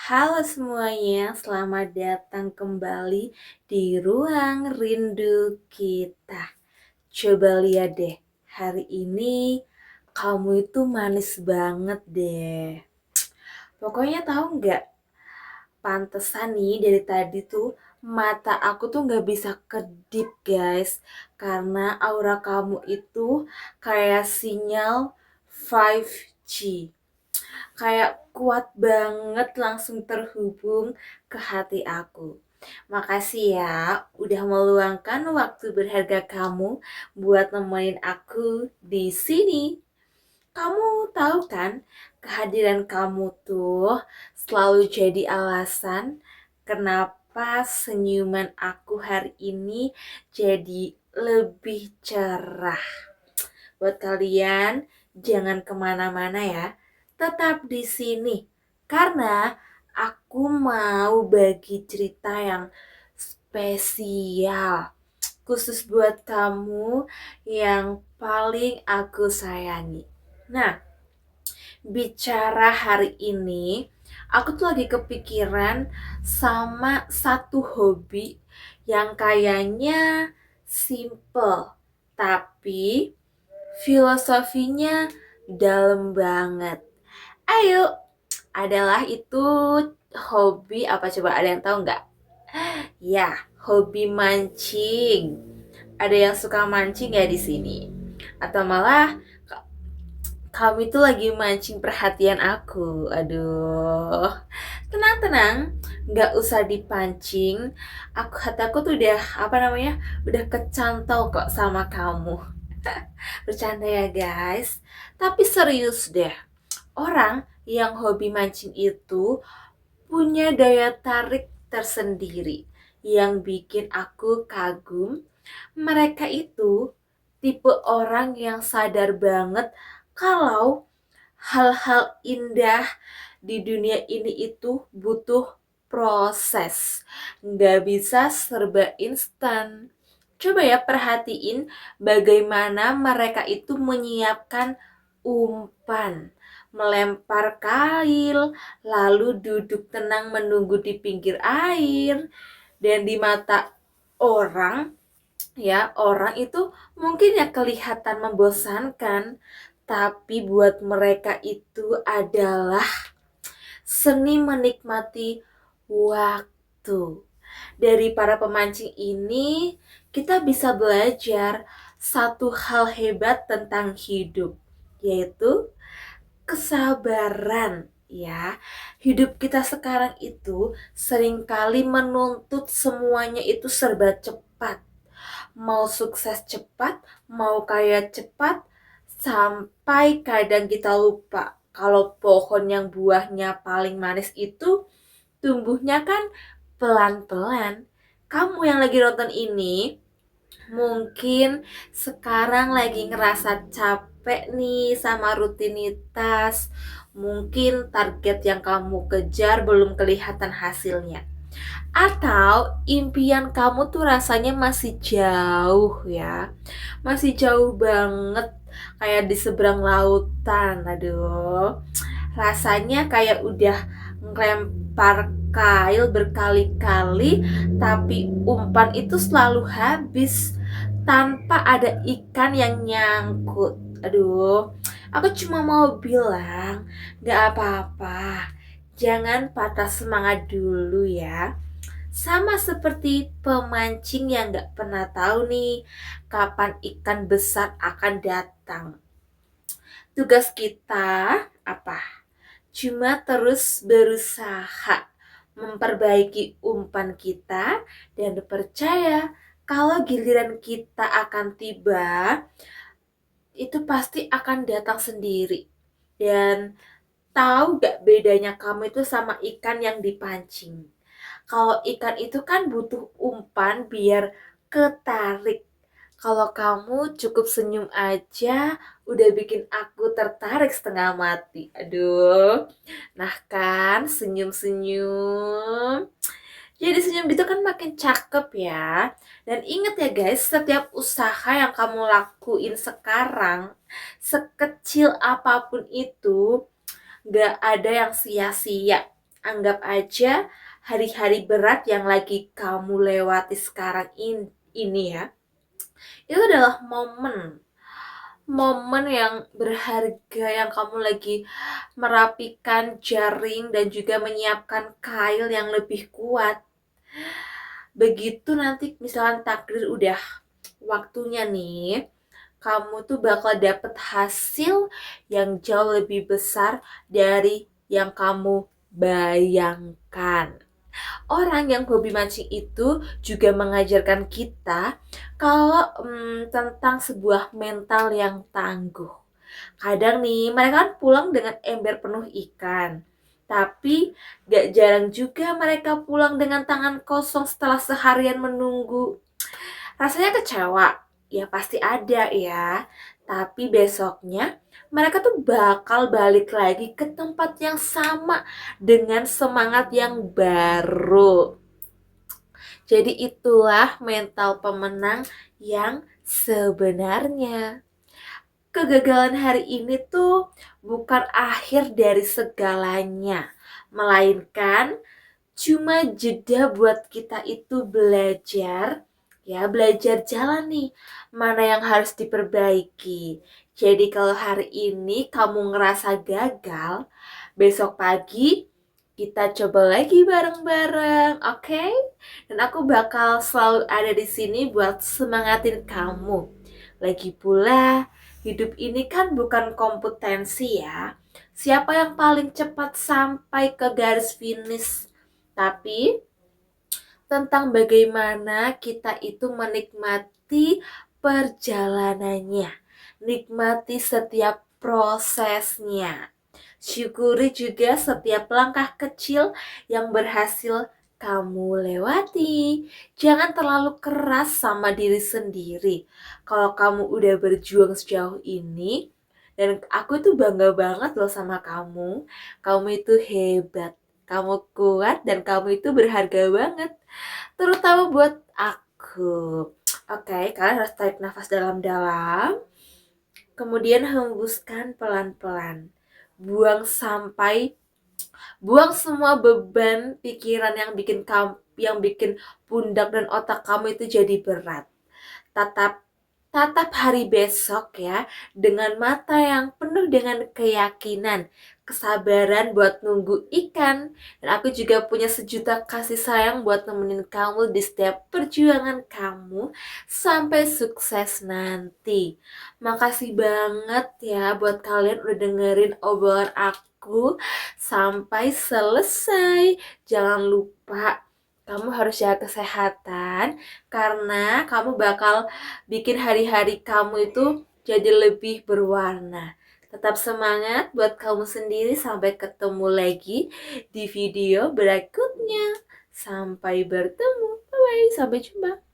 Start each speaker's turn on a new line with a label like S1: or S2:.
S1: Halo semuanya, selamat datang kembali di ruang rindu kita. Coba lihat deh, hari ini kamu itu manis banget deh. Pokoknya tahu nggak, pantesan nih dari tadi tuh mata aku tuh nggak bisa kedip guys, karena aura kamu itu kayak sinyal 5G, kayak kuat banget langsung terhubung ke hati aku. Makasih ya udah meluangkan waktu berharga kamu buat nemenin aku di sini. Kamu tahu kan, kehadiran kamu tuh selalu jadi alasan kenapa senyuman aku hari ini jadi lebih cerah. Buat kalian, jangan kemana-mana ya. Tetap di sini. Karena aku mau bagi cerita yang spesial. Khusus buat kamu yang paling aku sayangi. Nah, bicara hari ini, aku tuh lagi kepikiran sama satu hobi yang kayaknya simple, tapi filosofinya dalam banget. Ayo, adalah itu hobi apa coba, ada yang tahu nggak? Ya, hobi mancing. Ada yang suka mancing ya di sini? Atau malah kamu itu lagi mancing perhatian aku. Aduh, tenang-tenang, nggak usah dipancing. Hati aku tuh udah udah kecantol kok sama kamu. Bercanda ya guys. Tapi serius deh, orang yang hobi mancing itu punya daya tarik tersendiri yang bikin aku kagum. Mereka itu tipe orang yang sadar banget kalau hal-hal indah di dunia ini itu butuh proses, nggak bisa serba instan. Coba ya perhatiin bagaimana mereka itu menyiapkan umpan, melempar kail, lalu duduk tenang menunggu di pinggir air. Dan di mata orang, ya, orang itu mungkin ya kelihatan membosankan, tapi buat mereka itu adalah seni menikmati waktu. Dari para pemancing ini, kita bisa belajar satu hal hebat tentang hidup, yaitu kesabaran. Ya, hidup kita sekarang itu seringkali menuntut semuanya itu serba cepat. Mau sukses cepat, mau kaya cepat, sampai kadang kita lupa kalau pohon yang buahnya paling manis itu tumbuhnya kan pelan-pelan. Kamu yang lagi nonton ini mungkin sekarang lagi ngerasa capek nih sama rutinitas. Mungkin target yang kamu kejar belum kelihatan hasilnya. Atau impian kamu tuh rasanya masih jauh ya. Masih jauh banget, kayak di seberang lautan. Aduh, rasanya kayak udah ngelempar kail berkali-kali, tapi umpan itu selalu habis tanpa ada ikan yang nyangkut. Aduh, aku cuma mau bilang, gak apa-apa. Jangan patah semangat dulu ya. Sama seperti pemancing yang gak pernah tahu nih kapan ikan besar akan datang. Tugas kita apa? Cuma terus berusaha memperbaiki umpan kita dan percaya kalau giliran kita akan tiba, itu pasti akan datang sendiri. Dan tahu gak bedanya kamu itu sama ikan yang dipancing? Kalau ikan itu kan butuh umpan biar ketarik. Kalau kamu cukup senyum aja udah bikin aku tertarik setengah mati. Aduh. Nah kan, senyum-senyum. Jadi senyum gitu kan makin cakep ya. Dan inget ya guys, setiap usaha yang kamu lakuin sekarang, sekecil apapun itu, gak ada yang sia-sia. Anggap aja hari-hari berat yang lagi kamu lewati sekarang ini ya, itu adalah momen yang berharga yang kamu lagi merapikan jaring dan juga menyiapkan kail yang lebih kuat. Begitu nanti misalkan takdir udah waktunya nih, kamu tuh bakal dapet hasil yang jauh lebih besar dari yang kamu bayangkan. Orang yang hobi mancing itu juga mengajarkan kita kalau tentang sebuah mental yang tangguh. Kadang nih mereka kan pulang dengan ember penuh ikan. Tapi gak jarang juga mereka pulang dengan tangan kosong setelah seharian menunggu. Rasanya kecewa, ya pasti ada ya. Tapi besoknya mereka tuh bakal balik lagi ke tempat yang sama dengan semangat yang baru. Jadi itulah mental pemenang yang sebenarnya. Kegagalan hari ini tuh bukan akhir dari segalanya, melainkan cuma jeda buat kita itu belajar, ya belajar jalan nih, mana yang harus diperbaiki. Jadi kalau hari ini kamu ngerasa gagal, besok pagi kita coba lagi bareng-bareng, oke? Dan aku bakal selalu ada di sini buat semangatin kamu. Lagi pula, hidup ini kan bukan kompetensi ya. Siapa yang paling cepat sampai ke garis finish, tapi tentang bagaimana kita itu menikmati perjalanannya, nikmati setiap prosesnya. Syukuri juga setiap langkah kecil yang berhasil kamu lewati. Jangan terlalu keras sama diri sendiri. Kalau kamu udah berjuang sejauh ini, dan aku tuh bangga banget loh sama kamu. Kamu itu hebat, kamu kuat, dan kamu itu berharga banget. Terutama buat aku. Oke, kalian harus tarik nafas dalam-dalam. Kemudian hembuskan pelan-pelan. Buang semua beban pikiran yang bikin pundak dan otak kamu itu jadi berat. Tatap tatap hari besok ya dengan mata yang penuh dengan keyakinan, kesabaran buat nunggu ikan. Dan aku juga punya sejuta kasih sayang buat nemenin kamu di setiap perjuangan kamu sampai sukses nanti. Makasih banget ya buat kalian udah dengerin obrolan aku sampai selesai. Jangan lupa kamu harus jaga kesehatan karena kamu bakal bikin hari-hari kamu itu jadi lebih berwarna. Tetap semangat buat kamu sendiri. Sampai ketemu lagi di video berikutnya. Sampai bertemu. Bye bye. Sampai jumpa.